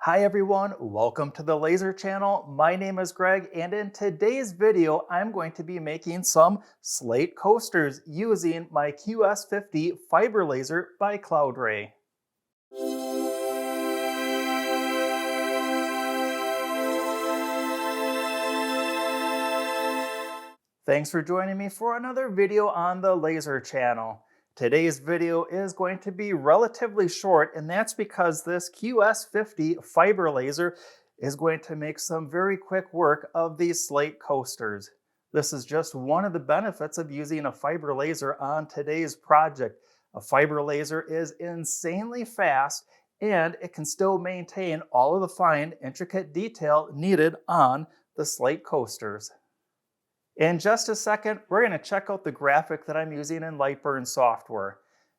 Hi everyone, welcome to the Laser channel. My name is Greg, and in today's video, I'm going to be making some Slate coasters using my QS-50 fiber laser by Cloudray. Thanks for joining me for another video on the Laser channel. Today's video is going to be relatively short, and that's because this QS-50 fiber laser is going to make some very quick work of these Slate coasters. This is just one of the benefits of using a fiber laser on today's project. A fiber laser is insanely fast, and it can still maintain all of the fine, intricate detail needed on the Slate coasters. In just a second, we're going to check out the graphic that I'm using in Lightburn software.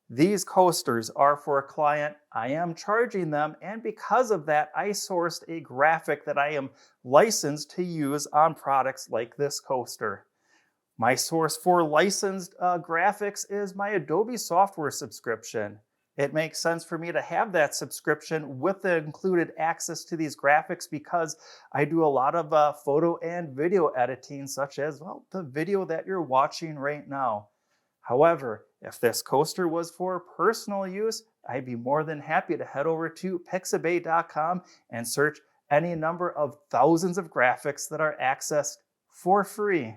These coasters are for a client. I am charging them, and because of that, I sourced a graphic that I am licensed to use on products like this coaster. My source for licensed graphics is my Adobe software subscription. It makes sense for me to have that subscription with the included access to these graphics because I do a lot of photo and video editing, such as, well, the video that you're watching right now. However, if this coaster was for personal use, I'd be more than happy to head over to pixabay.com and search any number of thousands of graphics that are accessed for free.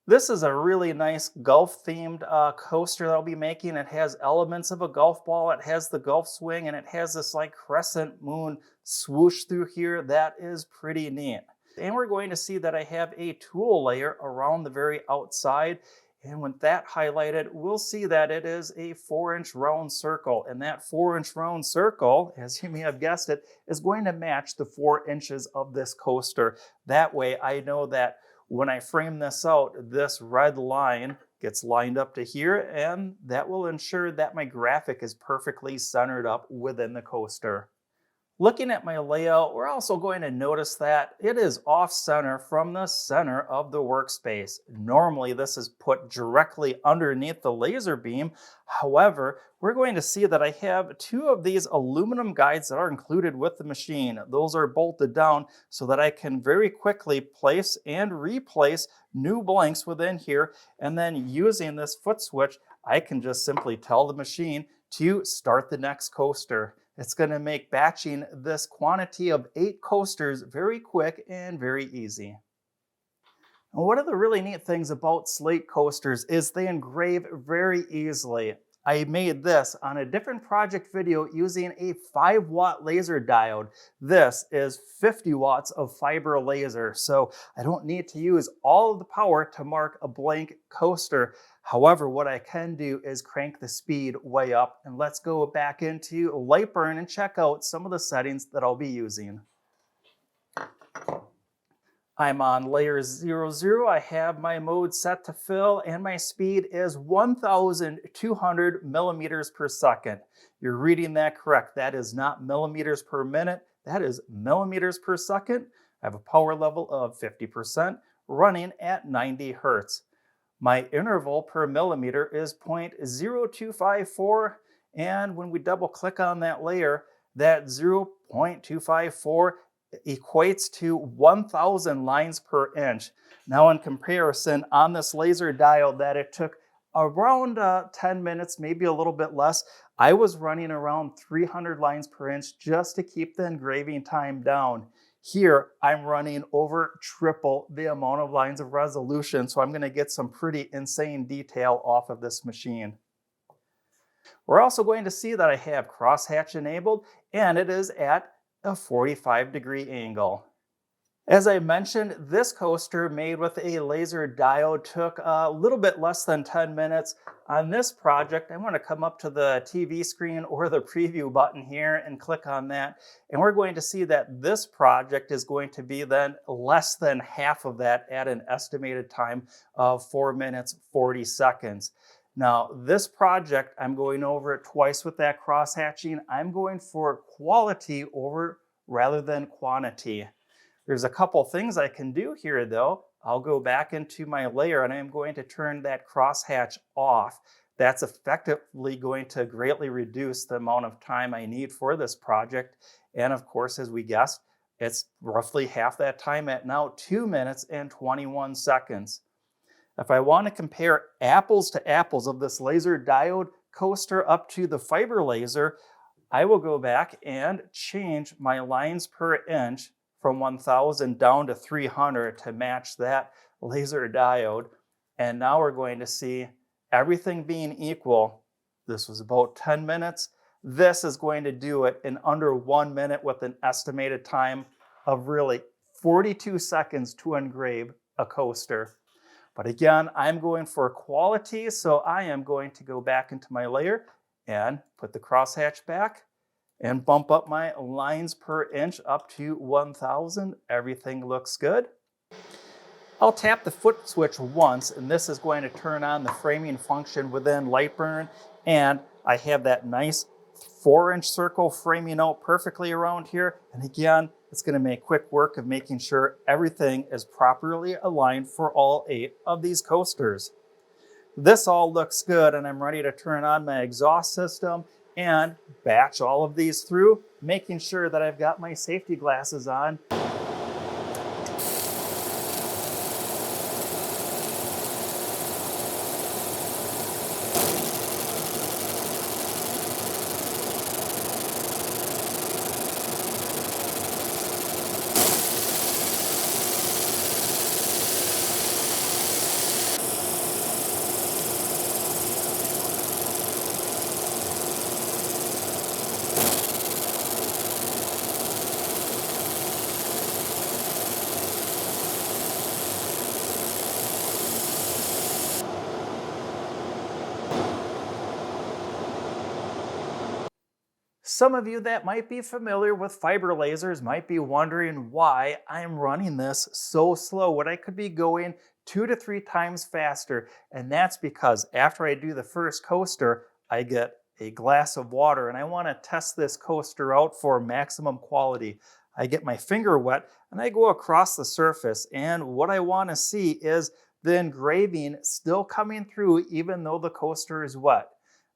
This is a really nice golf-themed coaster that I'll be making. It has elements of a golf ball, it has the golf swing, and it has this like crescent moon swoosh through here. That is pretty neat. And we're going to see that I have a tool layer around the very outside. And with that highlighted, we'll see that it is a 4-inch round circle. And that 4-inch round circle, as you may have guessed it, is going to match the 4 inches of this coaster. That way I know that when I frame this out, this red line gets lined up to here, and that will ensure that my graphic is perfectly centered up within the coaster. Looking at my layout, we're also going to notice that it is off center from the center of the workspace. Normally, this is put directly underneath the laser beam. However, we're going to see that I have two of these aluminum guides that are included with the machine. Those are bolted down so that I can very quickly place and replace new blanks within here. And then using this foot switch, I can just simply tell the machine to start the next coaster. It's going to make batching this quantity of 8 coasters very quick and very easy. And one of the really neat things about Slate coasters is they engrave very easily. I made this on a different project video using a 5-watt laser diode. This is 50 watts of fiber laser, so I don't need to use all of the power to mark a blank coaster. However, what I can do is crank the speed way up, and let's go back into Lightburn and check out some of the settings that I'll be using. I'm on layer 00. I have my mode set to fill, and my speed is 1,200 millimeters per second. You're reading that correct. That is not millimeters per minute. That is millimeters per second. I have a power level of 50%, running at 90 hertz. My interval per millimeter is 0.0254, and when we double click on that layer, that 0.254 equates to 1,000 lines per inch. Now in comparison, on this laser diode that it took around 10 minutes, maybe a little bit less, I was running around 300 lines per inch just to keep the engraving time down. Here, I'm running over triple the amount of lines of resolution, so I'm going to get some pretty insane detail off of this machine. We're also going to see that I have crosshatch enabled, and it is at a 45-degree angle. As I mentioned, this coaster made with a laser diode took a little bit less than 10 minutes. On this project, I want to come up to the TV screen or the preview button here and click on that. And we're going to see that this project is going to be then less than half of that at an estimated time of 4 minutes, 40 seconds. Now, this project, I'm going over it twice with that cross-hatching. I'm going for quality over rather than quantity. There's a couple things I can do here though. I'll go back into my layer and I'm going to turn that crosshatch off. That's effectively going to greatly reduce the amount of time I need for this project. And of course, as we guessed, it's roughly half that time at now 2 minutes and 21 seconds. If I want to compare apples to apples of this laser diode coaster up to the fiber laser, I will go back and change my lines per inch from 1000 down to 300 to match that laser diode. And now we're going to see everything being equal. This was about 10 minutes. This is going to do it in under 1 minute with an estimated time of really 42 seconds to engrave a coaster. But again, I'm going for quality, so I am going to go back into my layer and put the crosshatch back and bump up my lines per inch up to 1000. Everything looks good. I'll tap the foot switch once, and this is going to turn on the framing function within Lightburn, and I have that nice 4-inch circle framing out perfectly around here. And again, it's going to make quick work of making sure everything is properly aligned for all 8 of these coasters. This all looks good, and I'm ready to turn on my exhaust system and batch all of these through, making sure that I've got my safety glasses on. Some of you that might be familiar with fiber lasers might be wondering why I'm running this so slow when I could be going 2 to 3 times faster. And that's because after I do the first coaster, I get a glass of water and I want to test this coaster out for maximum quality. I get my finger wet and I go across the surface, and what I want to see is the engraving still coming through even though the coaster is wet.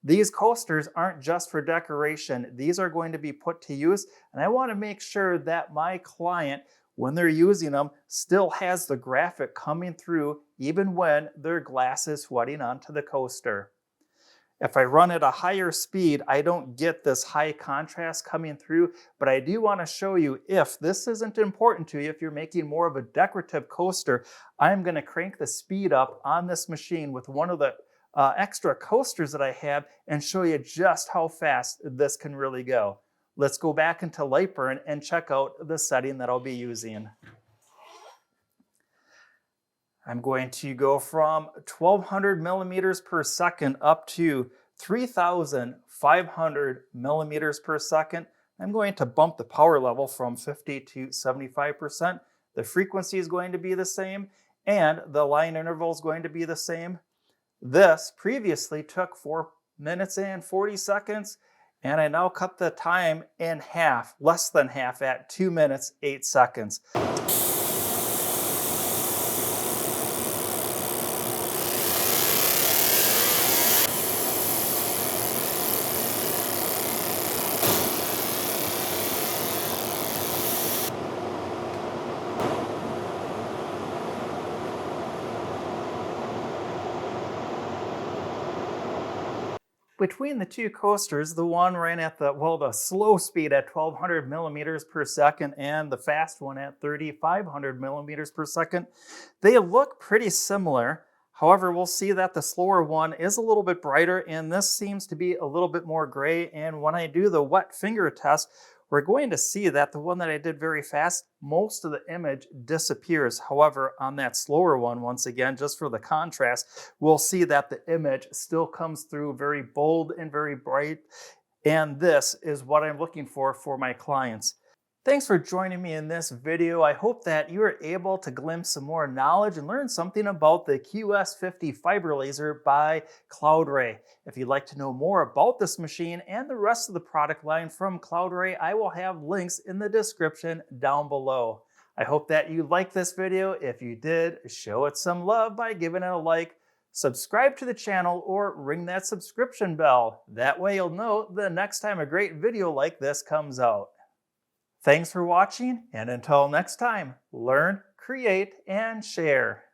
These coasters aren't just for decoration. These are going to be put to use, and I want to make sure that my client, when they're using them, still has the graphic coming through even when their glass is sweating onto the coaster. If I run at a higher speed, I don't get this high contrast coming through, but I do want to show you, if this isn't important to you, if you're making more of a decorative coaster, I'm going to crank the speed up on this machine with one of the extra coasters that I have and show you just how fast this can really go. Let's go back into Lightburn and check out the setting that I'll be using. I'm going to go from 1200 millimeters per second up to 3500 millimeters per second. I'm going to bump the power level from 50 to 75%. The frequency is going to be the same, and the line interval is going to be the same. This previously took 4 minutes and 40 seconds, and I now cut the time in half, less than half, at 2 minutes, 8 seconds. Between the two coasters, the one ran at the slow speed at 1200 millimeters per second and the fast one at 3500 millimeters per second. They look pretty similar. However, we'll see that the slower one is a little bit brighter, and this seems to be a little bit more gray. And when I do the wet finger test, we're going to see that the one that I did very fast, most of the image disappears. However, on that slower one, once again, just for the contrast, we'll see that the image still comes through very bold and very bright. And this is what I'm looking for my clients. Thanks for joining me in this video. I hope that you were able to glimpse some more knowledge and learn something about the QS-50 fiber laser by Cloudray. If you'd like to know more about this machine and the rest of the product line from Cloudray, I will have links in the description down below. I hope that you liked this video. If you did, show it some love by giving it a like, subscribe to the channel, or ring that subscription bell. That way you'll know the next time a great video like this comes out. Thanks for watching, and until next time, learn, create, and share.